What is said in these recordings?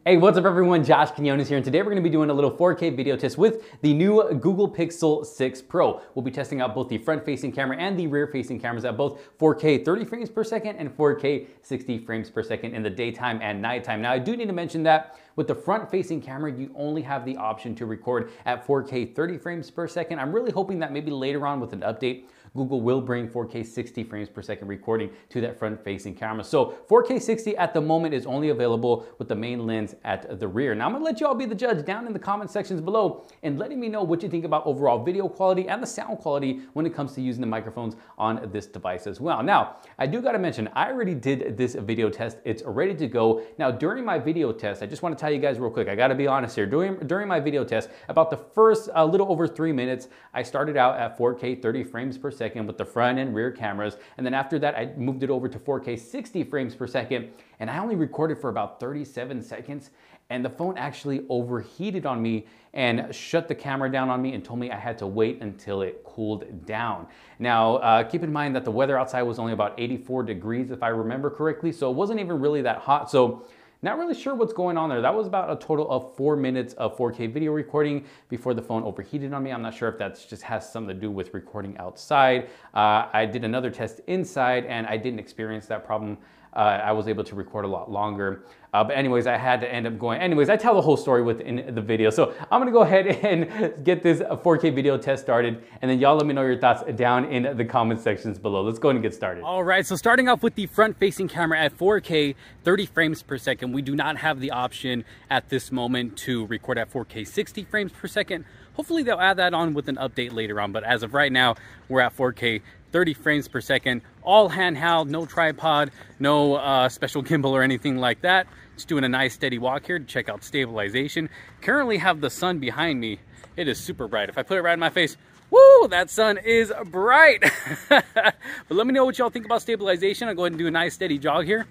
Hey, what's up everyone? Josh Quinones here, and today we're going to be doing a little 4K video test with the new Google Pixel 6 Pro. We'll be testing out both the front-facing camera and the rear-facing cameras at both 4K 30 frames per second and 4K 60 frames per second in the daytime and nighttime. Now, I do need to mention that with the front-facing camera, you only have the option to record at 4K 30 frames per second. I'm really hoping that maybe later on with an update, Google will bring 4K 60 frames per second recording to that front-facing camera. So 4K 60 at the moment is only available with the main lens at the rear. Now I'm gonna let you all be the judge down in the comment sections below and letting me know what you think about overall video quality and the sound quality when it comes to using the microphones on this device as well. Now, I do gotta mention, I already did this video test. It's ready to go. Now, during my video test, I just wanna tell you guys real quick, I gotta be honest here. During my video test, about the first little over 3 minutes, I started out at 4K 30 frames per second with the front and rear cameras. And then after that, I moved it over to 4K 60 frames per second. And I only recorded for about 37 seconds. And the phone actually overheated on me and shut the camera down on me and told me I had to wait until it cooled down. Now, keep in mind that the weather outside was only about 84 degrees, if I remember correctly. So it wasn't even really that hot. So not really sure what's going on there. That was about a total of 4 minutes of 4K video recording before the phone overheated on me. I'm not sure if that just has something to do with recording outside. I did another test inside and I didn't experience that problem. I was able to record a lot longer. But anyways, I had to end up going. Anyways, I tell the whole story within the video. So I'm gonna go ahead and get this 4K video test started. And then y'all let me know your thoughts down in the comment sections below. Let's go ahead and get started. All right, so starting off with the front-facing camera at 4K 30 frames per second. We do not have the option at this moment to record at 4K 60 frames per second. Hopefully they'll add that on with an update later on. But as of right now, we're at 4K 30 frames per second, all handheld, no tripod, no special gimbal or anything like that. Just doing a nice steady walk here to check out stabilization. Currently have the sun behind me. It is super bright. If I put it right in my face, woo, that sun is bright. But let me know what y'all think about stabilization. I'll go ahead and do a nice steady jog here.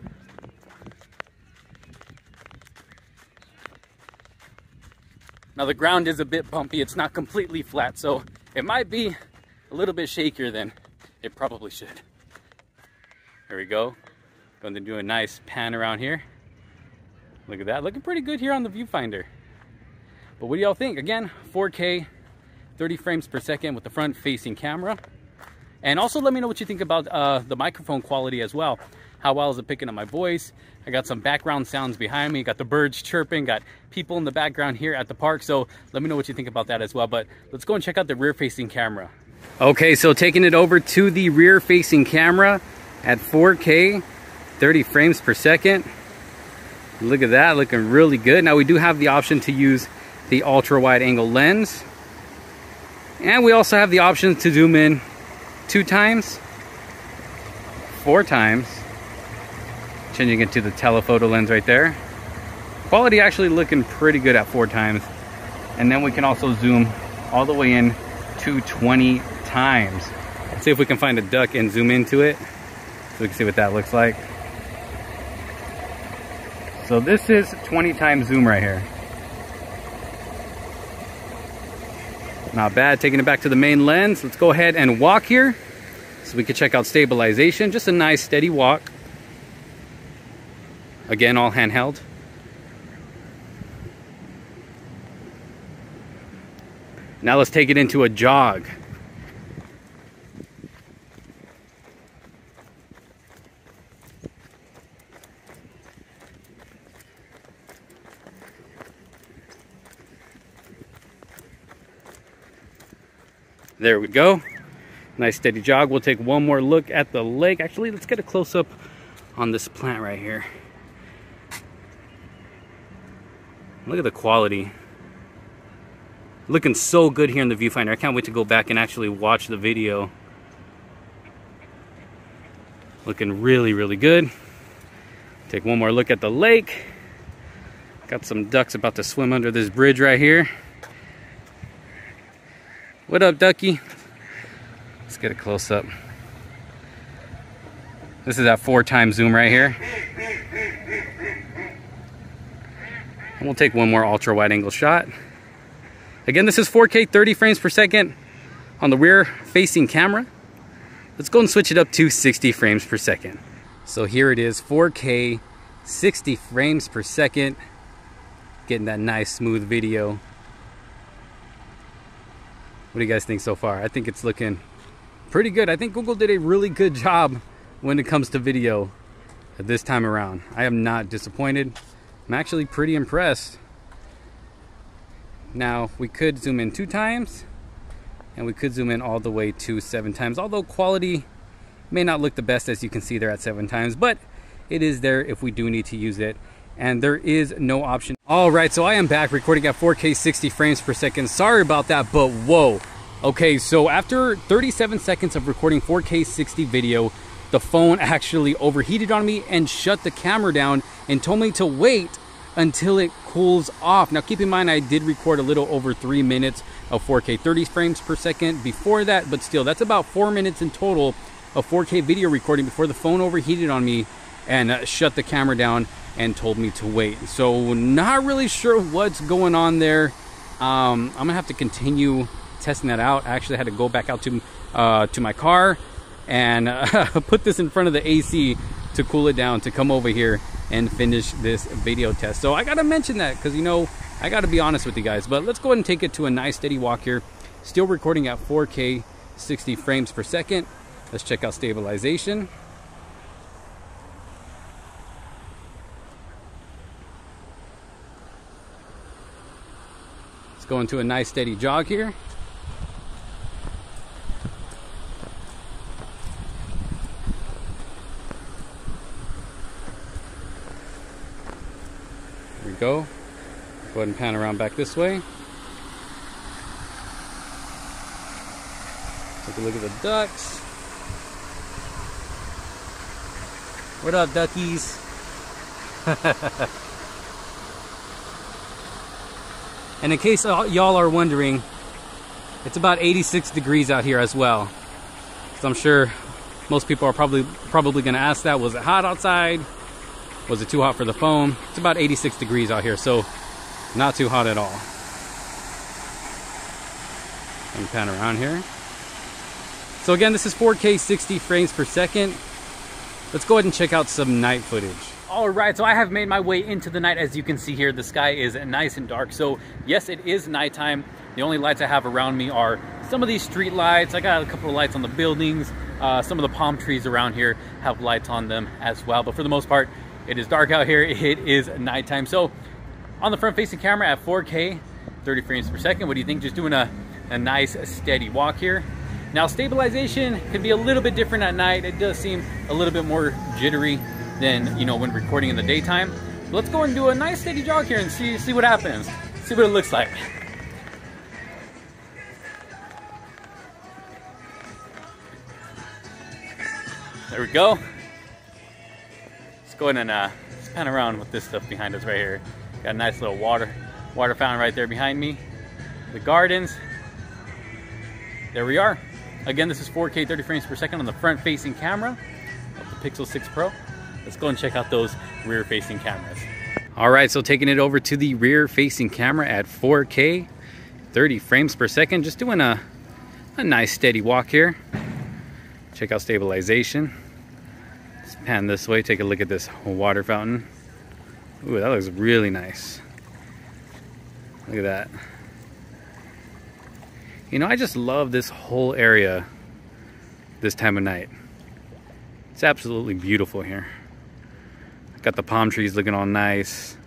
Now the ground is a bit bumpy. It's not completely flat, so it might be a little bit shakier than it probably should. There we go. Going to do a nice pan around here. Look at that, looking pretty good here on the viewfinder. But what do y'all think? Again, 4K, 30 frames per second with the front facing camera. And also let me know what you think about the microphone quality as well. How well is it picking up my voice? I got some background sounds behind me, got the birds chirping, got people in the background here at the park. So let me know what you think about that as well. But let's go and check out the rear facing camera. Okay, so taking it over to the rear facing camera at 4K, 30 frames per second. Look at that, looking really good. Now we do have the option to use the ultra wide angle lens. And we also have the option to zoom in 2 times, 4 times. Changing it to the telephoto lens right there. Quality actually looking pretty good at 4 times. And then we can also zoom all the way in to 20 times. Let's see if we can find a duck and zoom into it so we can see what that looks like. So this is 20 times zoom right here. Not bad. Taking it back to the main lens. Let's go ahead and walk here so we can check out stabilization. Just a nice steady walk. Again, all handheld. Now let's take it into a jog. There we go. Nice steady jog. We'll take one more look at the lake. Actually, let's get a close-up on this plant right here. Look at the quality. Looking so good here in the viewfinder. I can't wait to go back and actually watch the video. Looking really, really good. Take one more look at the lake. Got some ducks about to swim under this bridge right here. What up, ducky? Let's get a close up. This is at 4 times zoom right here. And we'll take one more ultra wide angle shot. Again, this is 4K 30 frames per second on the rear facing camera. Let's go and switch it up to 60 frames per second. So here it is, 4K 60 frames per second. getting that nice smooth video. What do you guys think so far? I think it's looking pretty good. I think Google did a really good job when it comes to video this time around. I am not disappointed. I'm actually pretty impressed. Now, we could zoom in 2 times, and we could zoom in all the way to 7 times, although quality may not look the best, as you can see there at 7 times, but it is there if we do need to use it, and there is no option. All right, so I am back recording at 4K 60 frames per second. Sorry about that, but whoa. Okay, so after 37 seconds of recording 4K 60 video, the phone actually overheated on me and shut the camera down and told me to wait until it cools off. Now keep in mind, I did record a little over 3 minutes of 4K 30 frames per second before that, but still, that's about 4 minutes in total of 4K video recording before the phone overheated on me and shut the camera down and told me to wait. So not really sure what's going on there. I'm gonna have to continue testing that out. I actually had to go back out to my car and put this in front of the AC to cool it down, to come over here and finish this video test. So I gotta mention that because, you know, I gotta be honest with you guys. But let's go ahead and take it to a nice steady walk here. Still recording at 4K 60 frames per second. Let's check out stabilization. Let's go into a nice steady jog here. There we go. Go ahead and pan around back this way. Take a look at the ducks. What up, duckies? And in case y'all are wondering, it's about 86 degrees out here as well. So I'm sure most people are probably going to ask that. Was it hot outside? Was it too hot for the phone? It's about 86 degrees out here, so not too hot at all. Let me pan around here. So again, this is 4K 60 frames per second. Let's go ahead and check out some night footage. All right, so I have made my way into the night. As you can see here, the sky is nice and dark. So yes, it is nighttime. The only lights I have around me are some of these street lights. I got a couple of lights on the buildings. Some of the palm trees around here have lights on them as well. But for the most part, it is dark out here. It is nighttime. So on the front-facing camera at 4K, 30 frames per second, what do you think? Just doing a nice steady walk here. Now, stabilization can be a little bit different at night. It does seem a little bit more jittery than, you know, when recording in the daytime. But let's go and do a nice steady jog here and see what happens. See what it looks like. There we go. Let's go ahead and pan around with this stuff behind us right here. Got a nice little water fountain right there behind me. The gardens. There we are. Again, this is 4K 30 frames per second on the front-facing camera of the Pixel 6 Pro. Let's go and check out those rear-facing cameras. All right, so taking it over to the rear-facing camera at 4K 30 frames per second. Just doing a nice steady walk here. Check out stabilization. Let's pan this way, take a look at this water fountain. Ooh, that looks really nice. Look at that. You know, I just love this whole area this time of night. It's absolutely beautiful here. Got the palm trees looking all nice.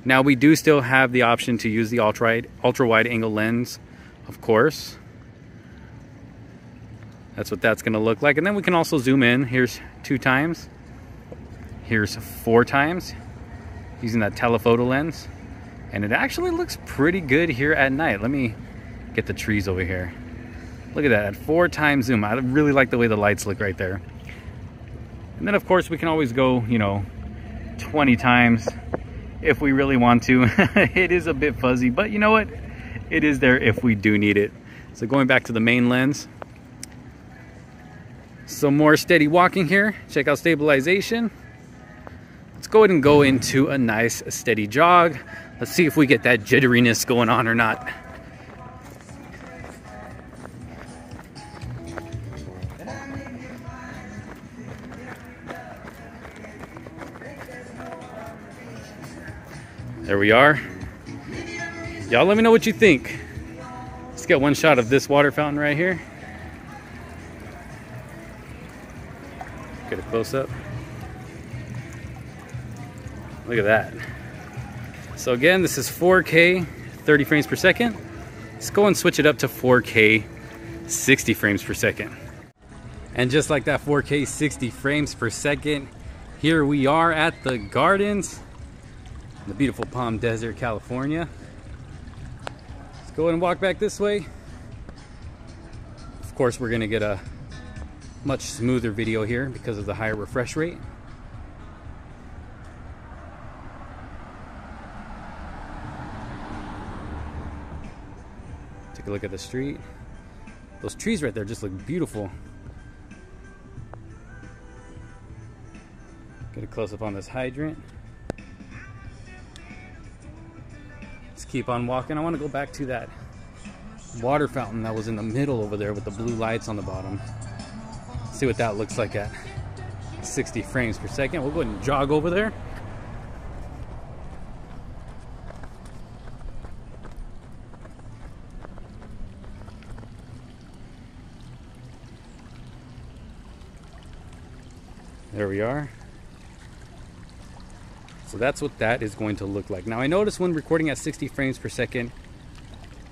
Now, we do still have the option to use the ultra wide angle lens, of course. That's what that's gonna look like. And then we can also zoom in. Here's 2 times. Here's 4 times using that telephoto lens. And it actually looks pretty good here at night. Let me get the trees over here. Look at that, at 4 times zoom. I really like the way the lights look right there. And then of course we can always go, you know, 20 times if we really want to. It is a bit fuzzy, but you know what? It is there if we do need it. So going back to the main lens. Some more steady walking here. Check out stabilization. Let's go ahead and go into a nice steady jog. Let's see if we get that jitteriness going on or not. There we are. Y'all let me know what you think. Let's get one shot of this water fountain right here. Get a close up. Look at that. So again, this is 4K, 30 frames per second. Let's go and switch it up to 4K, 60 frames per second. And just like that 4K 60 frames per second, here we are at the gardens, in the beautiful Palm Desert, California. Let's go ahead and walk back this way. Of course, we're gonna get a much smoother video here because of the higher refresh rate. Take a look at the street. Those trees right there just look beautiful. Get a close up on this hydrant. Let's keep on walking. I want to go back to that water fountain that was in the middle over there with the blue lights on the bottom. See what that looks like at 60 frames per second. We'll go ahead and jog over there. There we are. So that's what that is going to look like. Now I noticed when recording at 60 frames per second,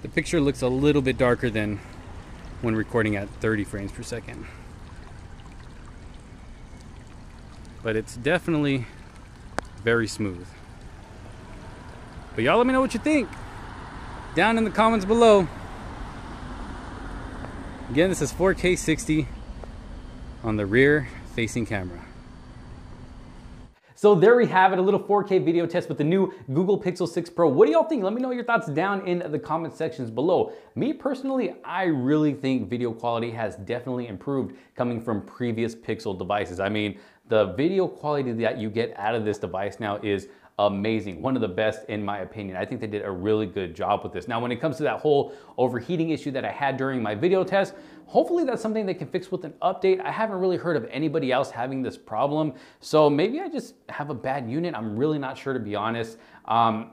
the picture looks a little bit darker than when recording at 30 frames per second. But it's definitely very smooth. But y'all let me know what you think down in the comments below. Again, this is 4K 60 on the rear facing camera. So there we have it, a little 4K video test with the new Google Pixel 6 Pro. What do y'all think? Let me know your thoughts down in the comment sections below. Me personally, I really think video quality has definitely improved coming from previous Pixel devices. I mean, the video quality that you get out of this device now is amazing. One of the best in my opinion. I think they did a really good job with this. Now, when it comes to that whole overheating issue that I had during my video test, hopefully that's something they can fix with an update. I haven't really heard of anybody else having this problem. So maybe I just have a bad unit. I'm really not sure, to be honest.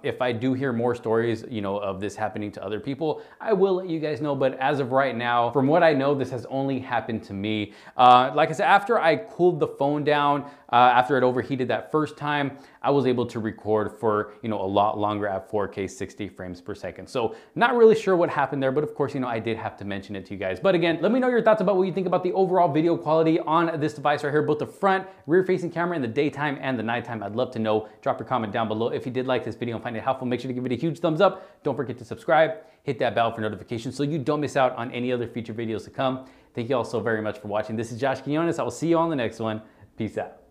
If I do hear more stories, of this happening to other people, I will let you guys know. But as of right now, from what I know, this has only happened to me. Like I said, after I cooled the phone down, after it overheated that first time, I was able to record for, a lot longer at 4K 60 frames per second. So not really sure what happened there, but of course, I did have to mention it to you guys. But again, let me know your thoughts about what you think about the overall video quality on this device right here, both the front, rear facing camera in the daytime and the nighttime. I'd love to know. Drop your comment down below. If you did like this video and find it helpful, make sure to give it a huge thumbs up. Don't forget to subscribe, hit that bell for notifications so you don't miss out on any other future videos to come. Thank you all so very much for watching. This is Josh Quinones. I will see you on the next one. Peace out.